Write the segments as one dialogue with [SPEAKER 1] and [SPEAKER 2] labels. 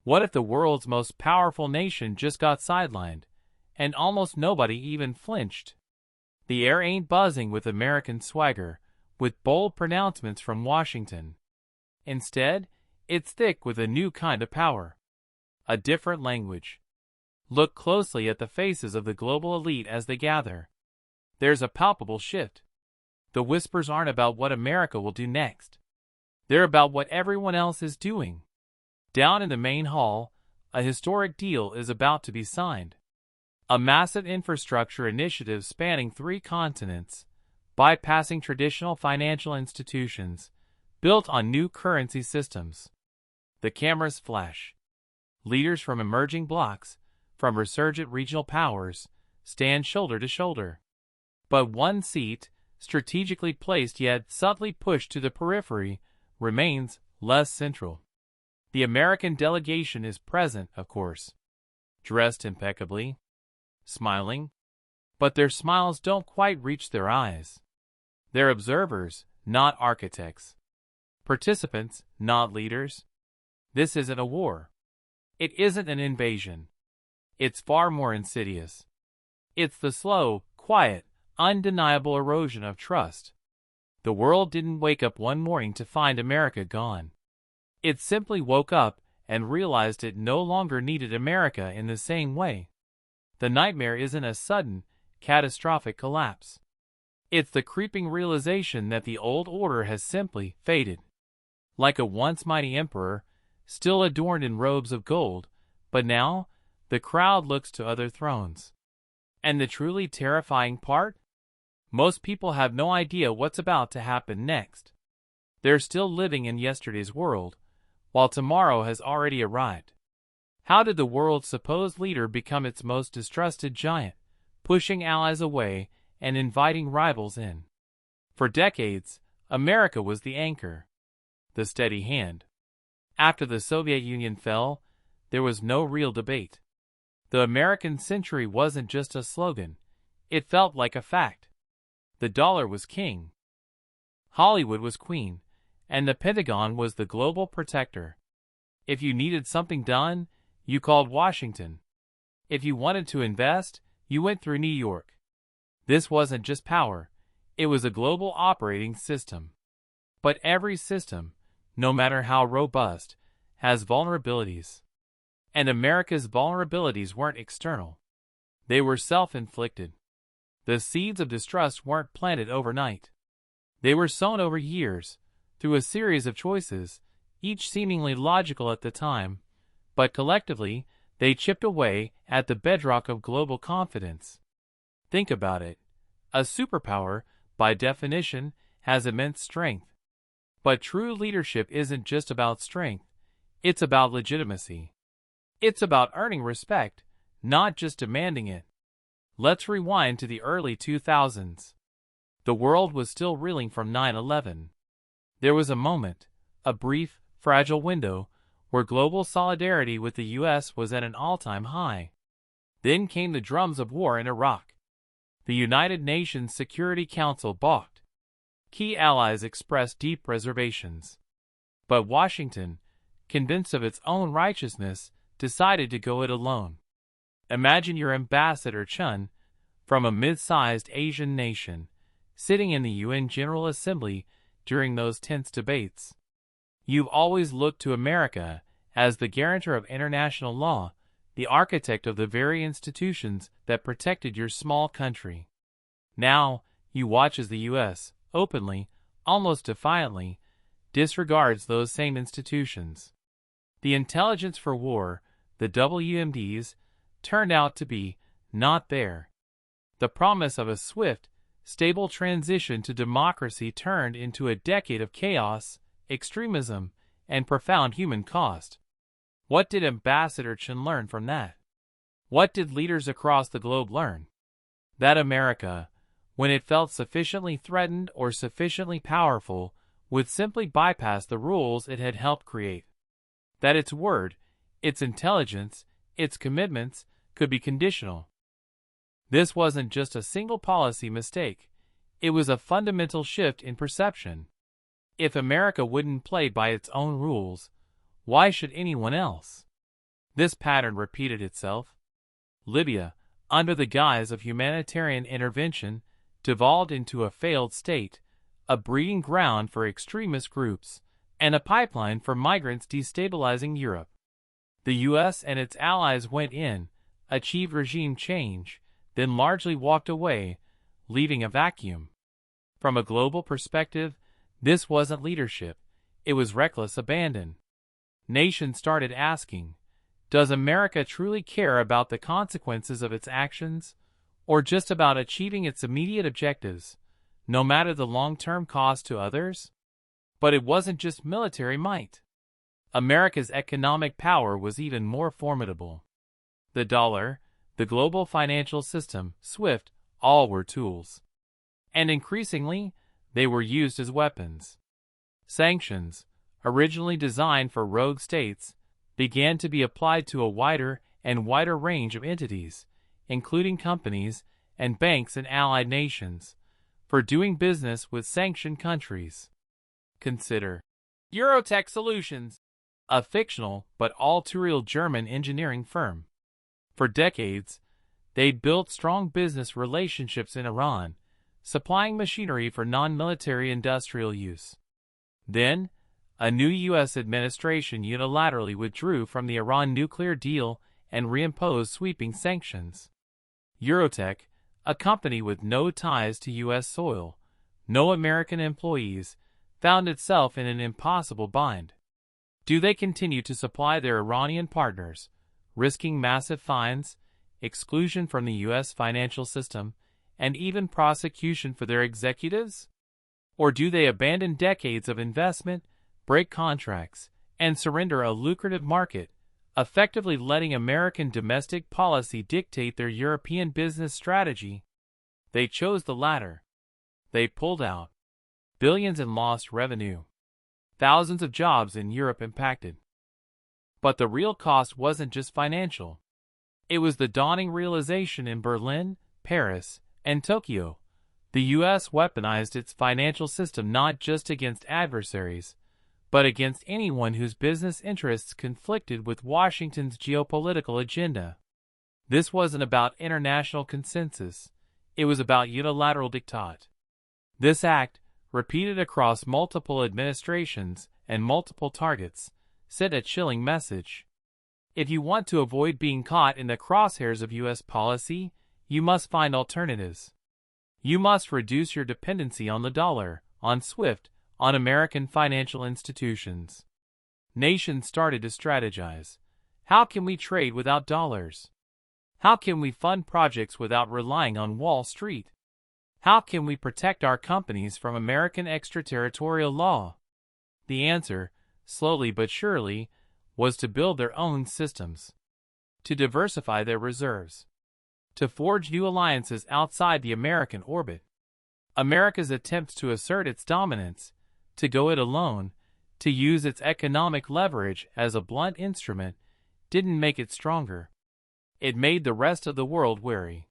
[SPEAKER 1] What if the world's most powerful nation just got sidelined, and almost nobody even flinched? The air ain't buzzing with American swagger, with bold pronouncements from Washington. Instead, it's thick with a new kind of power. A different language. Look closely at the faces of the global elite as they gather. There's a palpable shift. The whispers aren't about what America will do next. They're about what everyone else is doing. Down in the main hall, a historic deal is about to be signed. A massive infrastructure initiative spanning 3 continents, bypassing traditional financial institutions, built on new currency systems. The cameras flash. Leaders from emerging blocs, from resurgent regional powers, stand shoulder to shoulder. But one seat, strategically placed yet subtly pushed to the periphery, remains less central. The American delegation is present, of course, dressed impeccably, smiling, but their smiles don't quite reach their eyes. They're observers, not architects. Participants, not leaders. This isn't a war. It isn't an invasion. It's far more insidious. It's the slow, quiet, undeniable erosion of trust. The world didn't wake up one morning to find America gone. It simply woke up and realized it no longer needed America in the same way. The nightmare isn't a sudden, catastrophic collapse. It's the creeping realization that the old order has simply faded. Like a once mighty emperor, still adorned in robes of gold, but now, the crowd looks to other thrones. And the truly terrifying part? Most people have no idea what's about to happen next. They're still living in yesterday's world, while tomorrow has already arrived. How did the world's supposed leader become its most distrusted giant, pushing allies away and inviting rivals in? For decades, America was the anchor, the steady hand. After the Soviet Union fell, there was no real debate. The American century wasn't just a slogan, it felt like a fact. The dollar was king. Hollywood was queen, and the Pentagon was the global protector. If you needed something done, you called Washington. If you wanted to invest, you went through New York. This wasn't just power, it was a global operating system. But every system, no matter how robust, has vulnerabilities. And America's vulnerabilities weren't external. They were self-inflicted. The seeds of distrust weren't planted overnight. They were sown over years, through a series of choices, each seemingly logical at the time, but collectively, they chipped away at the bedrock of global confidence. Think about it. A superpower, by definition, has immense strength. But true leadership isn't just about strength, it's about legitimacy. It's about earning respect, not just demanding it. Let's rewind to the early 2000s. The world was still reeling from 9/11. There was a moment, a brief, fragile window, where global solidarity with the U.S. was at an all-time high. Then came the drums of war in Iraq. The United Nations Security Council balked. Key allies expressed deep reservations. But Washington, convinced of its own righteousness, decided to go it alone. Imagine your ambassador Chun, from a mid-sized Asian nation, sitting in the UN General Assembly during those tense debates. You've always looked to America as the guarantor of international law, the architect of the very institutions that protected your small country. Now, you watch as the U.S., openly, almost defiantly, disregards those same institutions. The intelligence for war, the WMDs, turned out to be not there. The promise of a swift, stable transition to democracy turned into a decade of chaos, extremism, and profound human cost. What did Ambassador Chun learn from that? What did leaders across the globe learn? That America, when it felt sufficiently threatened or sufficiently powerful, would simply bypass the rules it had helped create. That its word, its intelligence, its commitments could be conditional. This wasn't just a single policy mistake. It was a fundamental shift in perception. If America wouldn't play by its own rules, why should anyone else? This pattern repeated itself. Libya, under the guise of humanitarian intervention, devolved into a failed state, a breeding ground for extremist groups, and a pipeline for migrants destabilizing Europe. The U.S. and its allies went in, achieved regime change, then largely walked away, leaving a vacuum. From a global perspective, this wasn't leadership, it was reckless abandon. Nations started asking, does America truly care about the consequences of its actions, or just about achieving its immediate objectives, no matter the long-term cost to others? But it wasn't just military might. America's economic power was even more formidable. The dollar, the global financial system, SWIFT, all were tools. And increasingly, they were used as weapons. Sanctions, originally designed for rogue states, began to be applied to a wider and wider range of entities, including companies and banks in allied nations, for doing business with sanctioned countries. Consider Eurotech Solutions, a fictional but all-too-real German engineering firm. For decades, they'd built strong business relationships in Iran, supplying machinery for non-military industrial use. Then, a new U.S. administration unilaterally withdrew from the Iran nuclear deal and reimposed sweeping sanctions. Eurotech, a company with no ties to U.S. soil, no American employees, found itself in an impossible bind. Do they continue to supply their Iranian partners, risking massive fines, exclusion from the U.S. financial system, and even prosecution for their executives? Or do they abandon decades of investment, break contracts, and surrender a lucrative market, effectively letting American domestic policy dictate their European business strategy? They chose the latter. They pulled out. Billions in lost revenue. Thousands of jobs in Europe impacted. But the real cost wasn't just financial. It was the dawning realization in Berlin, Paris, and Tokyo. The U.S. weaponized its financial system not just against adversaries, but against anyone whose business interests conflicted with Washington's geopolitical agenda. This wasn't about international consensus, it was about unilateral diktat. This act, repeated across multiple administrations and multiple targets, sent a chilling message. If you want to avoid being caught in the crosshairs of U.S. policy, you must find alternatives. You must reduce your dependency on the dollar, on SWIFT, on American financial institutions. Nations started to strategize. How can we trade without dollars? How can we fund projects without relying on Wall Street? How can we protect our companies from American extraterritorial law? The answer, slowly but surely, was to build their own systems, to diversify their reserves, to forge new alliances outside the American orbit. America's attempts to assert its dominance, to go it alone, to use its economic leverage as a blunt instrument, didn't make it stronger. It made the rest of the world wary.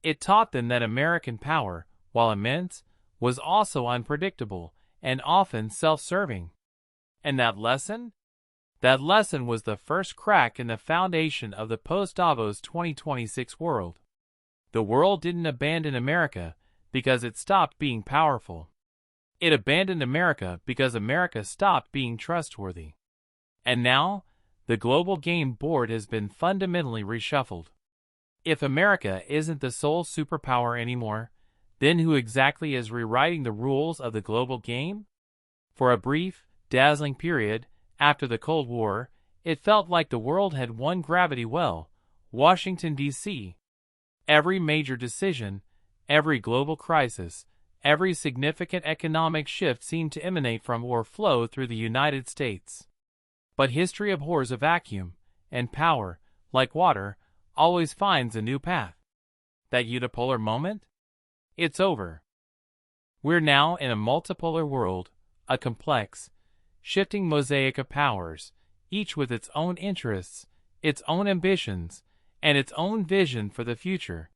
[SPEAKER 1] It taught them that American power, while immense, was also unpredictable and often self-serving. And that lesson? That lesson was the first crack in the foundation of the post-Davos 2026 world. The world didn't abandon America because it stopped being powerful. It abandoned America because America stopped being trustworthy. And now, the global game board has been fundamentally reshuffled. If America isn't the sole superpower anymore, then who exactly is rewriting the rules of the global game? For a brief, dazzling period, after the Cold War, it felt like the world had won gravity well, Washington, D.C. Every major decision, every global crisis, every significant economic shift seemed to emanate from or flow through the United States. But history abhors a vacuum, and power, like water, always finds a new path. That unipolar moment? It's over. We're now in a multipolar world, a complex, shifting mosaic of powers, each with its own interests, its own ambitions, and its own vision for the future.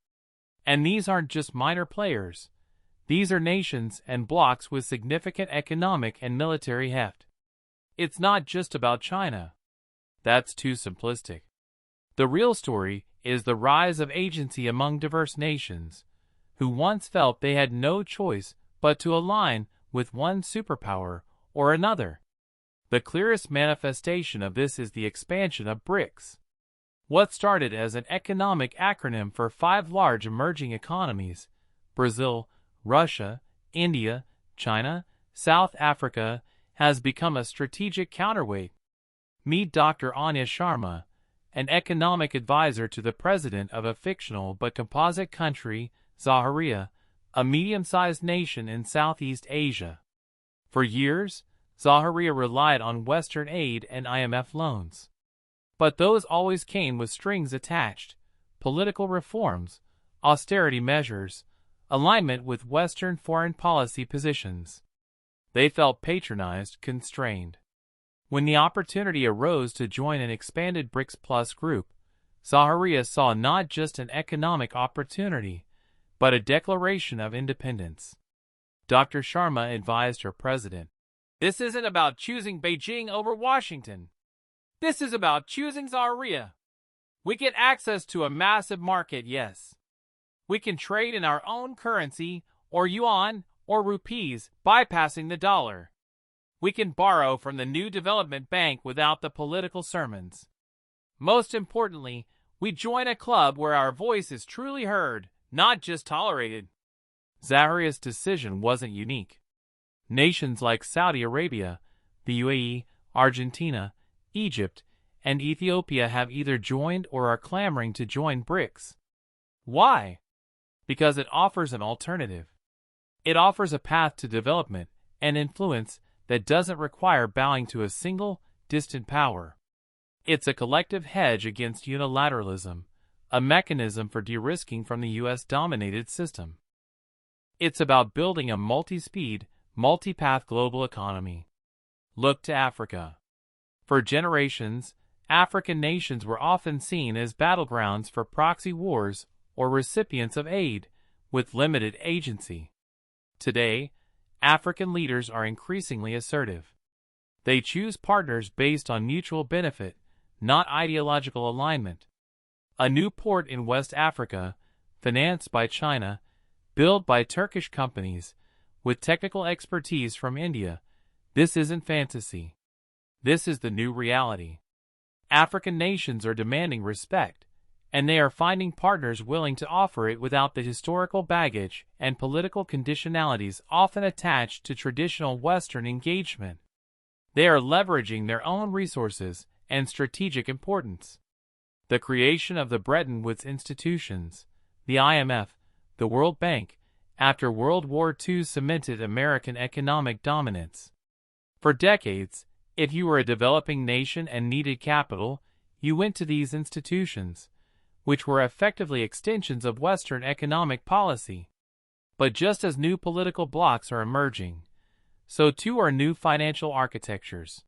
[SPEAKER 1] And these aren't just minor players. These are nations and blocs with significant economic and military heft. It's not just about China. That's too simplistic. The real story is the rise of agency among diverse nations, who once felt they had no choice but to align with one superpower or another. The clearest manifestation of this is the expansion of BRICS. What started as an economic acronym for 5 large emerging economies, Brazil, Russia, India, China, South Africa, has become a strategic counterweight. Meet Dr. Anya Sharma, an economic advisor to the president of a fictional but composite country, Zaharia, a medium-sized nation in Southeast Asia. For years, Zaharia relied on Western aid and IMF loans. But those always came with strings attached: political reforms, austerity measures, alignment with Western foreign policy positions. They felt patronized, constrained. When the opportunity arose to join an expanded BRICS Plus group, Zaharia saw not just an economic opportunity, but a declaration of independence. Dr. Sharma advised her president, "This isn't about choosing Beijing over Washington. This is about choosing Zaharia. We get access to a massive market, yes. We can trade in our own currency, or yuan, or rupees, bypassing the dollar. We can borrow from the new development bank without the political sermons. Most importantly, we join a club where our voice is truly heard, not just tolerated." Zaharia's decision wasn't unique. Nations like Saudi Arabia, the UAE, Argentina, Egypt, and Ethiopia have either joined or are clamoring to join BRICS. Why? Because it offers an alternative. It offers a path to development and influence that doesn't require bowing to a single, distant power. It's a collective hedge against unilateralism, a mechanism for de-risking from the US-dominated system. It's about building a multi-speed, multi-path global economy. Look to Africa. For generations, African nations were often seen as battlegrounds for proxy wars or recipients of aid, with limited agency. Today, African leaders are increasingly assertive. They choose partners based on mutual benefit, not ideological alignment. A new port in West Africa, financed by China, built by Turkish companies, with technical expertise from India. This isn't fantasy. This is the new reality. African nations are demanding respect, and they are finding partners willing to offer it without the historical baggage and political conditionalities often attached to traditional Western engagement. They are leveraging their own resources and strategic importance. The creation of the Bretton Woods institutions, the IMF, the World Bank, after World War II cemented American economic dominance. For decades, if you were a developing nation and needed capital, you went to these institutions, which were effectively extensions of Western economic policy. But just as new political blocs are emerging, so too are new financial architectures.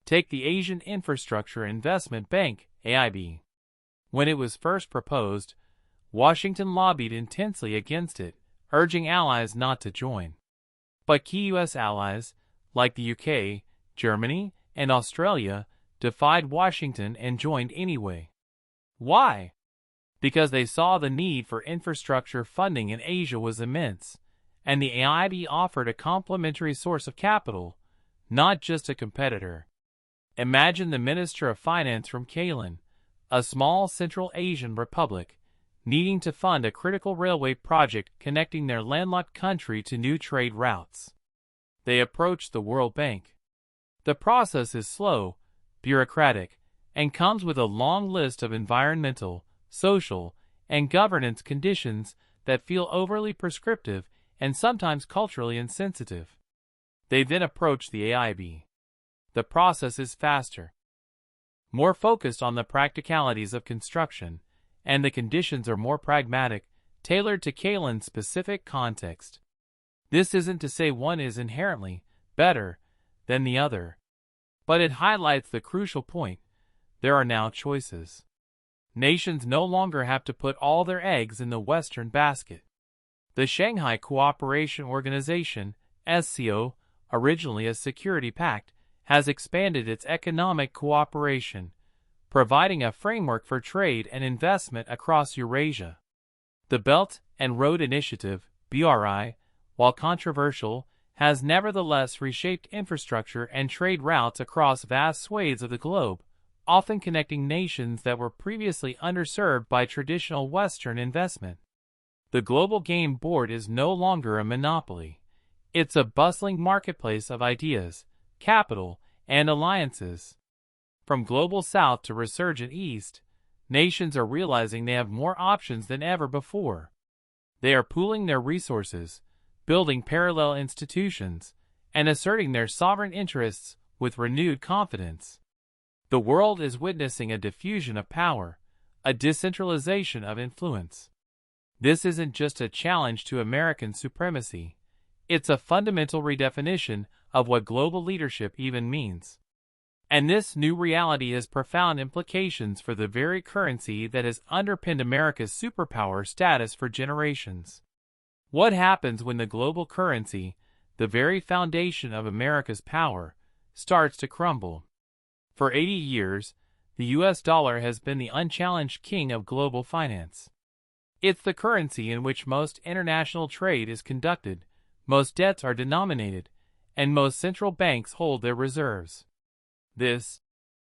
[SPEAKER 1] Take the Asian Infrastructure Investment Bank, AIB. When it was first proposed, Washington lobbied intensely against it, urging allies not to join. But key U.S. allies, like the UK, Germany, and Australia, defied Washington and joined anyway. Why? Because they saw the need for infrastructure funding in Asia was immense, and the AIB offered a complementary source of capital, not just a competitor. Imagine the Minister of Finance from Kalen, a small Central Asian republic, needing to fund a critical railway project connecting their landlocked country to new trade routes. They approached the World Bank. The process is slow, bureaucratic, and comes with a long list of environmental, social, and governance conditions that feel overly prescriptive and sometimes culturally insensitive. They then approach the AIB. The process is faster, more focused on the practicalities of construction, and the conditions are more pragmatic, tailored to Kalen's specific context. This isn't to say one is inherently better than the other, but it highlights the crucial point: there are now choices. Nations no longer have to put all their eggs in the Western basket. The Shanghai Cooperation Organization, SCO, originally a security pact, has expanded its economic cooperation, providing a framework for trade and investment across Eurasia. The Belt and Road Initiative, BRI, while controversial, has nevertheless reshaped infrastructure and trade routes across vast swathes of the globe, often connecting nations that were previously underserved by traditional Western investment. The global game board is no longer a monopoly. It's a bustling marketplace of ideas, capital, and alliances. From global south to resurgent east, nations are realizing they have more options than ever before. They are pooling their resources, building parallel institutions, and asserting their sovereign interests with renewed confidence. The world is witnessing a diffusion of power, a decentralization of influence. This isn't just a challenge to American supremacy. It's a fundamental redefinition of what global leadership even means. And this new reality has profound implications for the very currency that has underpinned America's superpower status for generations. What happens when the global currency, the very foundation of America's power, starts to crumble? For 80 years, the US dollar has been the unchallenged king of global finance. It's the currency in which most international trade is conducted, most debts are denominated, and most central banks hold their reserves. This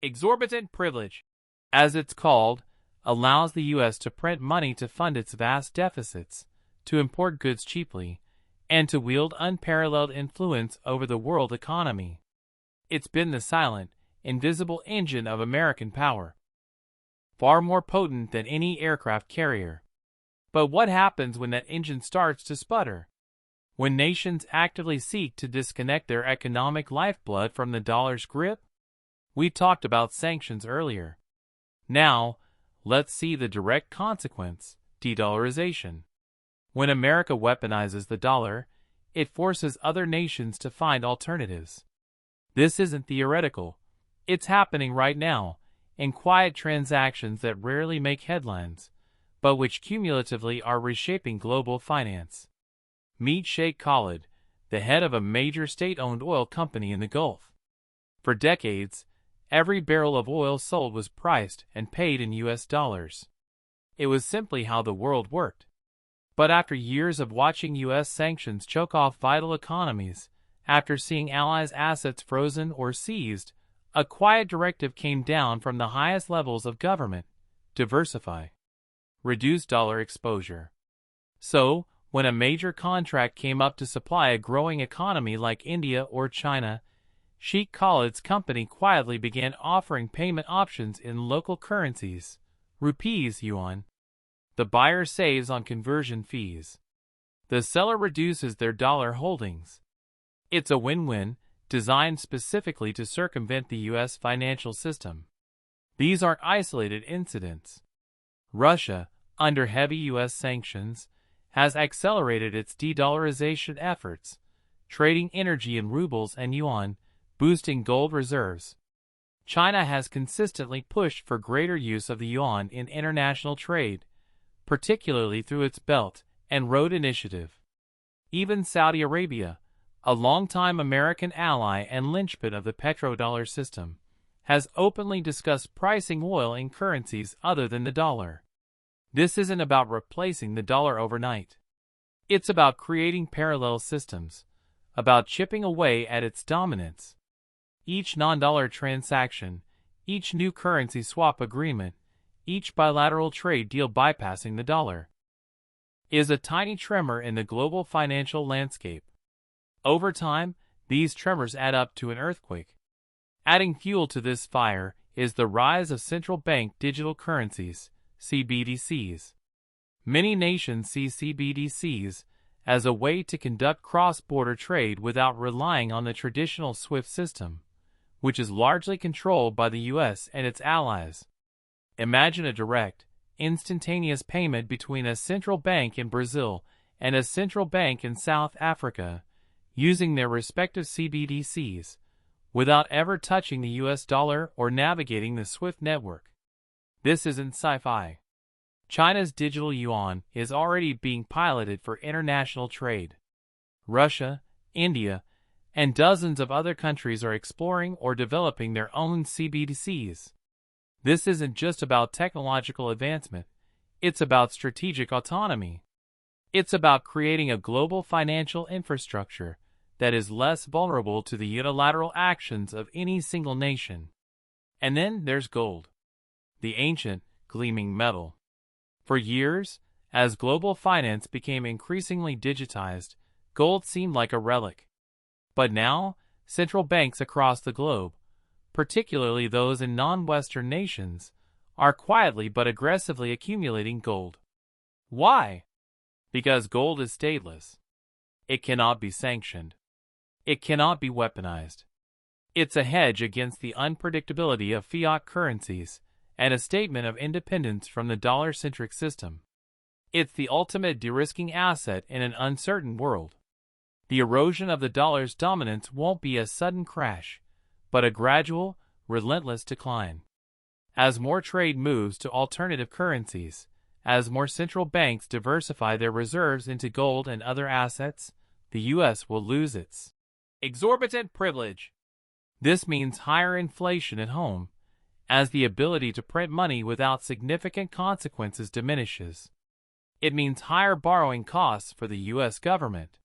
[SPEAKER 1] exorbitant privilege, as it's called, allows the U.S. to print money to fund its vast deficits, to import goods cheaply, and to wield unparalleled influence over the world economy. It's been the silent, invisible engine of American power, far more potent than any aircraft carrier. But what happens when that engine starts to sputter? When nations actively seek to disconnect their economic lifeblood from the dollar's grip? We talked about sanctions earlier. Now, let's see the direct consequence: de-dollarization. When America weaponizes the dollar, it forces other nations to find alternatives. This isn't theoretical. It's happening right now, in quiet transactions that rarely make headlines, but which cumulatively are reshaping global finance. Meet Sheikh Khalid, the head of a major state-owned oil company in the Gulf. For decades, every barrel of oil sold was priced and paid in US dollars. It was simply how the world worked. But after years of watching US sanctions choke off vital economies, after seeing allies' assets frozen or seized, a quiet directive came down from the highest levels of government: diversify. Reduce dollar exposure. So, when a major contract came up to supply a growing economy like India or China, Sheikh Khalid's company quietly began offering payment options in local currencies: rupees, yuan. The buyer saves on conversion fees. The seller reduces their dollar holdings. It's a win-win, designed specifically to circumvent the U.S. financial system. These aren't isolated incidents. Russia, under heavy U.S. sanctions, has accelerated its de-dollarization efforts, trading energy in rubles and yuan, boosting gold reserves. China has consistently pushed for greater use of the yuan in international trade, particularly through its Belt and Road Initiative. Even Saudi Arabia, a longtime American ally and linchpin of the petrodollar system, has openly discussed pricing oil in currencies other than the dollar. This isn't about replacing the dollar overnight. It's about creating parallel systems, about chipping away at its dominance. Each non-dollar transaction, each new currency swap agreement, each bilateral trade deal bypassing the dollar, is a tiny tremor in the global financial landscape. Over time, these tremors add up to an earthquake. Adding fuel to this fire is the rise of central bank digital currencies, CBDCs. Many nations see CBDCs as a way to conduct cross-border trade without relying on the traditional SWIFT system, which is largely controlled by the U.S. and its allies. Imagine a direct, instantaneous payment between a central bank in Brazil and a central bank in South Africa, using their respective CBDCs, without ever touching the US dollar or navigating the SWIFT network. This isn't sci-fi. China's digital yuan is already being piloted for international trade. Russia, India, and dozens of other countries are exploring or developing their own CBDCs. This isn't just about technological advancement, it's about strategic autonomy. It's about creating a global financial infrastructure that is less vulnerable to the unilateral actions of any single nation. And then there's gold, the ancient, gleaming metal. For years, as global finance became increasingly digitized, gold seemed like a relic. But now, central banks across the globe, particularly those in non-Western nations, are quietly but aggressively accumulating gold. Why? Because gold is stateless. It cannot be sanctioned. It cannot be weaponized. It's a hedge against the unpredictability of fiat currencies and a statement of independence from the dollar-centric system. It's the ultimate de-risking asset in an uncertain world. The erosion of the dollar's dominance won't be a sudden crash, but a gradual, relentless decline. As more trade moves to alternative currencies, as more central banks diversify their reserves into gold and other assets, the U.S. will lose its exorbitant privilege. This means higher inflation at home, as the ability to print money without significant consequences diminishes. It means higher borrowing costs for the U.S. government.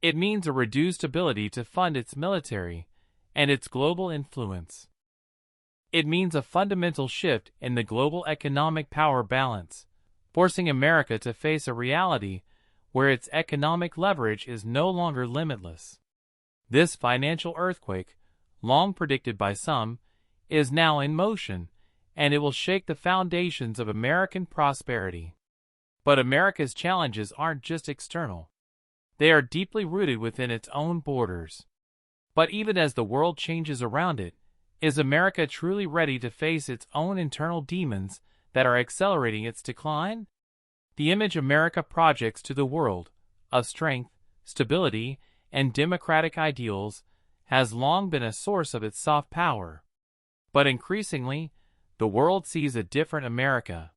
[SPEAKER 1] It means a reduced ability to fund its military and its global influence. It means a fundamental shift in the global economic power balance, forcing America to face a reality where its economic leverage is no longer limitless. This financial earthquake, long predicted by some, is now in motion, and it will shake the foundations of American prosperity. But America's challenges aren't just external. They are deeply rooted within its own borders. But even as the world changes around it, is America truly ready to face its own internal demons that are accelerating its decline? The image America projects to the world, of strength, stability, and democratic ideals, has long been a source of its soft power. But increasingly, the world sees a different America.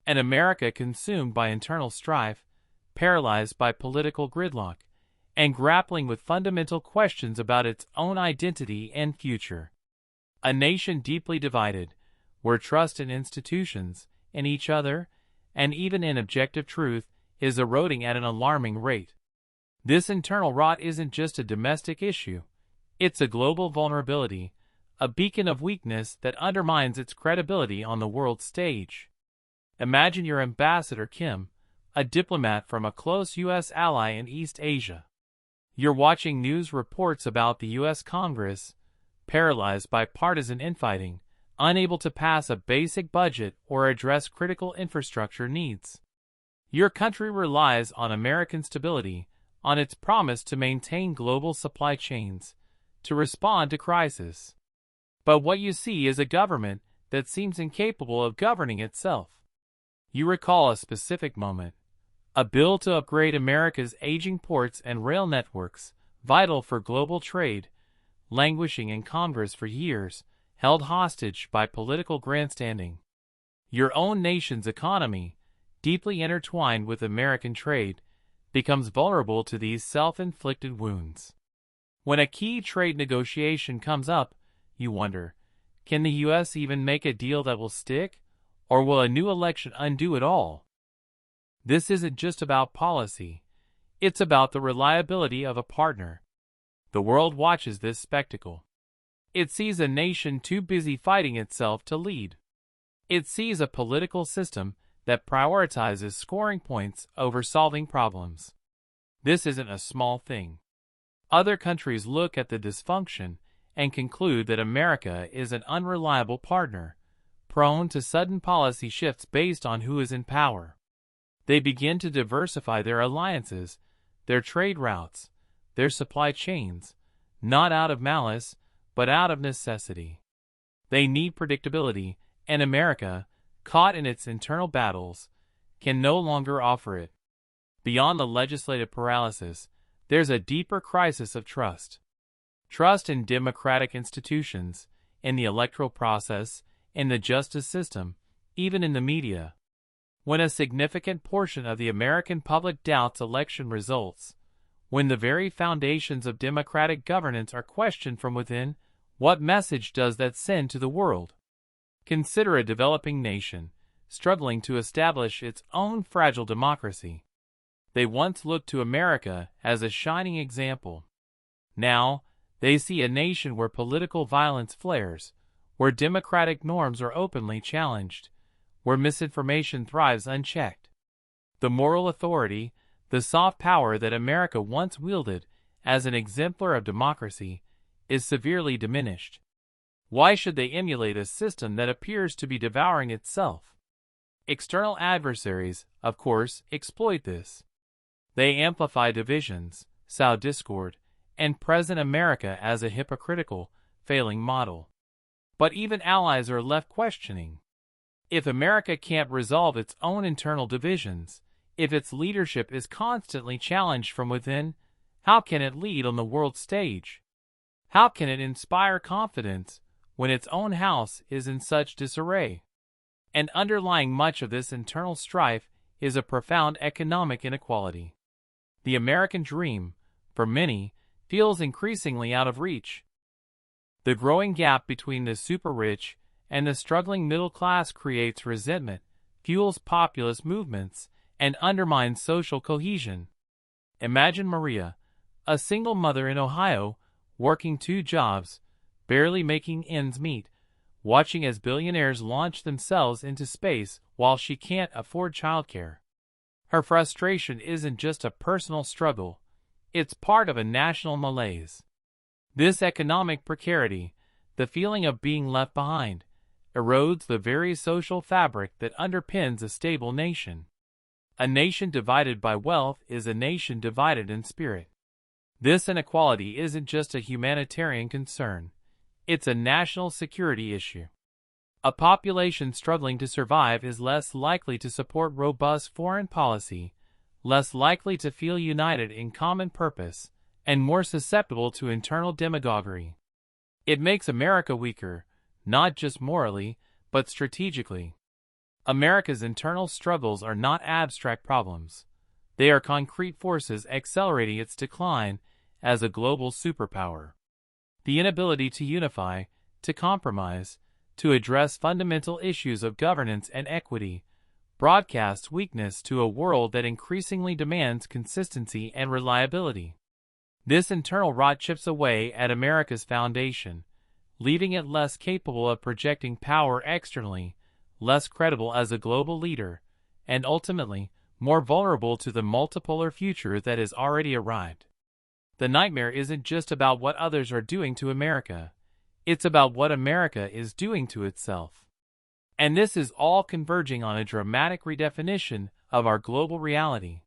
[SPEAKER 1] An America consumed by internal strife, paralyzed by political gridlock, and grappling with fundamental questions about its own identity and future. A nation deeply divided, where trust in institutions, in each other, and even in objective truth, is eroding at an alarming rate. This internal rot isn't just a domestic issue. It's a global vulnerability, a beacon of weakness that undermines its credibility on the world stage. Imagine your ambassador Kim, a diplomat from a close U.S. ally in East Asia. You're watching news reports about the U.S. Congress, paralyzed by partisan infighting, unable to pass a basic budget or address critical infrastructure needs. Your country relies on American stability, on its promise to maintain global supply chains, to respond to crisis. But what you see is a government that seems incapable of governing itself. You recall a specific moment, a bill to upgrade America's aging ports and rail networks, vital for global trade, languishing in Congress for years, held hostage by political grandstanding. Your own nation's economy, deeply intertwined with American trade, becomes vulnerable to these self-inflicted wounds. When a key trade negotiation comes up, you wonder, can the U.S. even make a deal that will stick, or will a new election undo it all? This isn't just about policy. It's about the reliability of a partner. The world watches this spectacle. It sees a nation too busy fighting itself to lead. It sees a political system that prioritizes scoring points over solving problems. This isn't a small thing. Other countries look at the dysfunction and conclude that America is an unreliable partner, prone to sudden policy shifts based on who is in power. They begin to diversify their alliances, their trade routes, their supply chains, not out of malice, but out of necessity. They need predictability, and America, caught in its internal battles, can no longer offer it. Beyond the legislative paralysis, there's a deeper crisis of trust. Trust in democratic institutions, in the electoral process, in the justice system, even in the media. When a significant portion of the American public doubts election results, when the very foundations of democratic governance are questioned from within, what message does that send to the world? Consider a developing nation, struggling to establish its own fragile democracy. They once looked to America as a shining example. Now, they see a nation where political violence flares, where democratic norms are openly challenged, where misinformation thrives unchecked. The moral authority, the soft power that America once wielded as an exemplar of democracy, is severely diminished. Why should they emulate a system that appears to be devouring itself? External adversaries, of course, exploit this. They amplify divisions, sow discord, and present America as a hypocritical, failing model. But even allies are left questioning. If America can't resolve its own internal divisions, if its leadership is constantly challenged from within, how can it lead on the world stage? How can it inspire confidence when its own house is in such disarray? And underlying much of this internal strife is a profound economic inequality. The American dream, for many, feels increasingly out of reach. The growing gap between the super-rich and the struggling middle class creates resentment, fuels populist movements, and undermines social cohesion. Imagine Maria, a single mother in Ohio, working 2 jobs, barely making ends meet, watching as billionaires launch themselves into space while she can't afford childcare. Her frustration isn't just a personal struggle, it's part of a national malaise. This economic precarity, the feeling of being left behind, erodes the very social fabric that underpins a stable nation. A nation divided by wealth is a nation divided in spirit. This inequality isn't just a humanitarian concern, it's a national security issue. A population struggling to survive is less likely to support robust foreign policy, less likely to feel united in common purpose, and more susceptible to internal demagoguery. It makes America weaker, not just morally, but strategically. America's internal struggles are not abstract problems. They are concrete forces accelerating its decline as a global superpower. The inability to unify, to compromise, to address fundamental issues of governance and equity, broadcasts weakness to a world that increasingly demands consistency and reliability. This internal rot chips away at America's foundation, leaving it less capable of projecting power externally, less credible as a global leader, and ultimately, more vulnerable to the multipolar future that has already arrived. The nightmare isn't just about what others are doing to America. It's about what America is doing to itself. And this is all converging on a dramatic redefinition of our global reality.